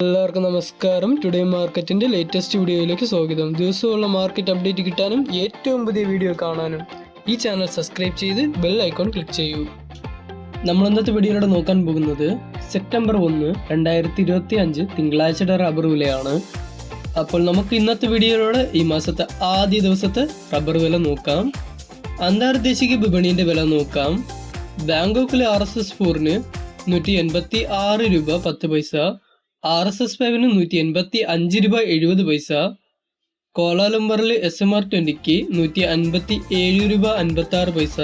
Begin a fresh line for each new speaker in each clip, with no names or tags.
എല്ലാവർക്കും നമസ്കാരം. ടുഡേ മാർക്കറ്റിന്റെ ലേറ്റസ്റ്റ് വീഡിയോയിലേക്ക് സ്വാഗതം. ദിവസമുള്ള മാർക്കറ്റ് അപ്ഡേറ്റ് കിട്ടാനും ഏറ്റവും പുതിയ വീഡിയോ കാണാനും ഈ ചാനൽ സബ്സ്ക്രൈബ് ചെയ്ത് ബെൽ ഐക്കോൺ ക്ലിക്ക് ചെയ്യൂ. നമ്മൾ ഇന്നത്തെ വീഡിയോയിലൂടെ നോക്കാൻ പോകുന്നത് സെപ്റ്റംബർ 1, 2025 തിങ്കളാഴ്ചയുടെ റബ്ബർ വിലയാണ്. അപ്പോൾ നമുക്ക് ഇന്നത്തെ വീഡിയോയിലൂടെ ഈ മാസത്തെ ആദ്യ ദിവസത്തെ റബ്ബർ വില നോക്കാം. അന്തർദേശീയ വിപണിയുടെ വില നോക്കാം. ബാങ്കോക്കിലെ RSS 4-ന് 186 രൂപ 10 പൈസ, RSS 5-ന് 185 രൂപ 70 പൈസ, കോലാലംബറിൽ SMR 20-ക്ക് 157 രൂപ 56 പൈസ,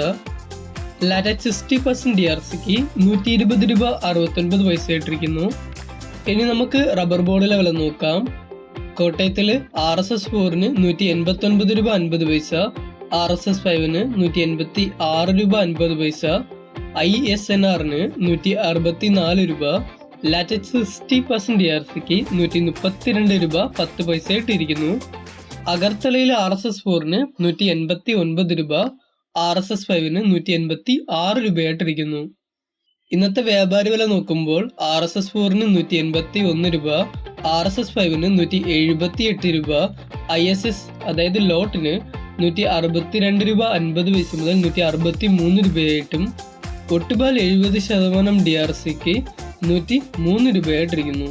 ലാറ്റക്സ് 60% DRCക്ക് 120 രൂപ 69 പൈസ ഇട്ടിരിക്കുന്നു. ഇനി നമുക്ക് റബ്ബർ ബോർഡിലെ വില നോക്കാം. കോട്ടയത്തിൽ RSS 4-ന് 189 രൂപ 50 പൈസ, RSS 5-ന് 186 രൂപ 50 പൈസ, ISNR-ന് 164 രൂപ, ലാറ്റക്സ് 60% DRCക്ക് 132 രൂപ 10 പൈസ ഇട്ടിരിക്കുന്നു. അഗർത്തലയിൽ RSS 4-ന് 189 രൂപ, RSS 5-ന് 186 രൂപയായിട്ടിരിക്കുന്നു. ഇന്നത്തെ വ്യാപാരി വില നോക്കുമ്പോൾ RSS 4-ന് 181 രൂപ, RSS 5-ന് 178 രൂപ, ISS അതായത് ലോട്ടിന് 162 രൂപ 50 പൈസ മുതൽ 163 രൂപയായിട്ടും ഒട്ടുപാൽ 70% DRCക്ക് 103 രൂപയായിട്ടിരിക്കുന്നു.